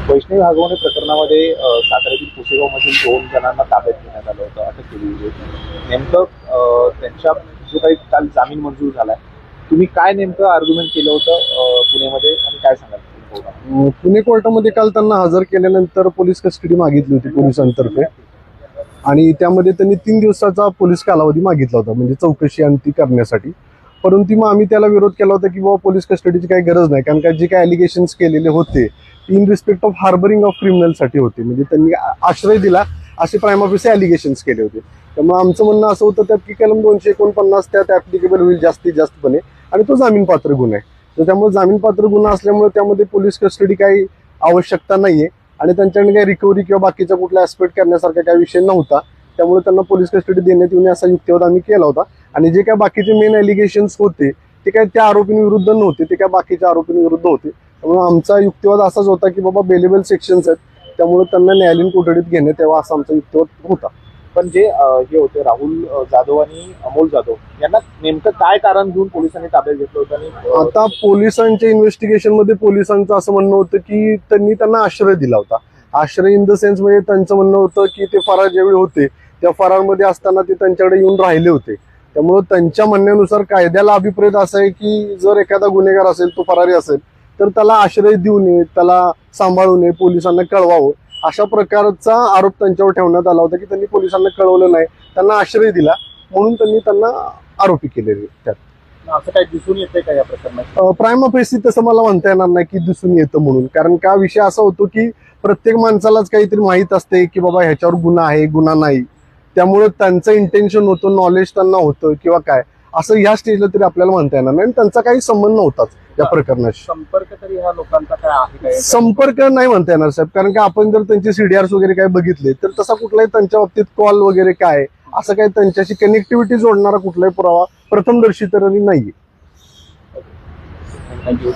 वैष्णवी हगवणे प्रकरणामध्ये साताऱ्यातील पुसेगावमधील 2 जणांना ताब्यात घेण्यात आलं होतं, अटक केली होती. नेमकं त्यांच्या जो काही काल जामीन मंजूर झालाय, तुम्ही काय नेमकं आर्ग्युमेंट केलं होतं पुण्यामध्ये आणि काय सांगाल? पुणे कोर्टामध्ये काल त्यांना हजर केल्यानंतर पोलीस कस्टडी मागितली होती पोलिसांतर्फे आणि त्यामध्ये त्यांनी 3 दिवसाचा पोलीस कालावधी मागितला होता, म्हणजे चौकशी आणि ती करण्यासाठी. परंतु मग आम्ही त्याला विरोध केला होता की बाबा पोलीस कस्टडीची काही गरज नाही, कारण का जे काही ॲलिगेशन्स केलेले होते in respect of harbouring of क्रिमिनलसाठी होते, म्हणजे त्यांनी आश्रय दिला असे प्राइम ऑफिस ॲलिगेशन्स केले होते. त्यामुळे आमचं म्हणणं असं होतं त्यात की कलम 249 त्यात ॲप्लिकेबल होईल जास्तीत जास्तपणे आणि तो जामीनपात्र गुन्हा आहे. तर त्यामुळे जामीनपात्र गुन्हा असल्यामुळे त्यामध्ये पोलीस कस्टडी काही आवश्यकता नाहीये आणि त्यांच्याकडे काही रिकव्हरी किंवा बाकीचा कुठला ऍस्पेक्ट करण्यासारखा काही विषय नव्हता. त्यामुळे त्यांना पोलीस कस्टडी देण्यात येऊन असा युक्तिवाद आम्ही केला होता. आणि जे काय बाकीचे मेन ॲलिगेशन्स होते ते काय त्या आरोपींविरुद्ध नव्हते, ते काय बाकीच्या आरोपींविरुद्ध होते. त्यामुळे आमचा युक्तिवाद असाच होता की बाबा बेलेबल सेक्शन्स आहेत, त्यामुळे त्यांना न्यायालयीन कोठडीत घेण्यात यावं असा आमचा युक्तिवाद होता. पण जे हे होते राहुल जाधव आणि अमोल जाधव यांना नेमकं काय कारण घेऊन पोलिसांनी ताब्यात घेतलं होतं? आणि आता पोलिसांच्या इन्व्हेस्टिगेशन मध्ये पोलिसांचं असं म्हणणं होतं की त्यांनी त्यांना आश्रय दिला होता. आश्रय इन द सेन्स म्हणजे त्यांचं म्हणणं होतं की ते फरार ज्यावेळी होते त्या फरारमध्ये असताना ते त्यांच्याकडे येऊन राहिले होते. त्यामुळे त्यांच्या म्हणण्यानुसार कायद्याला अभिप्रेत असं आहे की जर एखादा गुन्हेगार असेल, तो फरारी असेल, तर त्याला आश्रय देऊ नये, त्याला सांभाळू नये, पोलिसांना कळवावं, अशा प्रकारचा आरोप त्यांच्यावर ठेवण्यात आला होता की त्यांनी पोलिसांना कळवलं नाही, त्यांना आश्रय दिला, म्हणून त्यांनी त्यांना आरोपी केलेले. त्यात असं काही दिसून येतंय का या प्रकरणात? प्राइम ऑफिस तसं मला म्हणता येणार नाही की दिसून येतं म्हणून, कारण का विषय असा होतो की प्रत्येक माणसालाच काहीतरी माहीत असते की बाबा ह्याच्यावर गुन्हा आहे, गुन्हा नाही. त्यामुळे त्यांचं इंटेन्शन होतं, नॉलेज त्यांना होतं किंवा काय, असं ह्या स्टेजला तरी आपल्याला म्हणता येणार नाही. आणि त्यांचा काही संबंध नव्हताच या प्रकरणाशी. संपर्क तरी ह्या लोकांचा काय आहे काय? संपर्क नाही म्हणता येणार साहेब, कारण का आपण जर त्यांचे सीडीआर्स वगैरे काय बघितले तर तसा कुठलाही त्यांच्या बाबतीत कॉल वगैरे काय असं काही त्यांच्याशी कनेक्टिव्हिटी जोडणारा कुठलाही पुरावा प्रथमदर्शी तरी नाहीये. थँक्यू.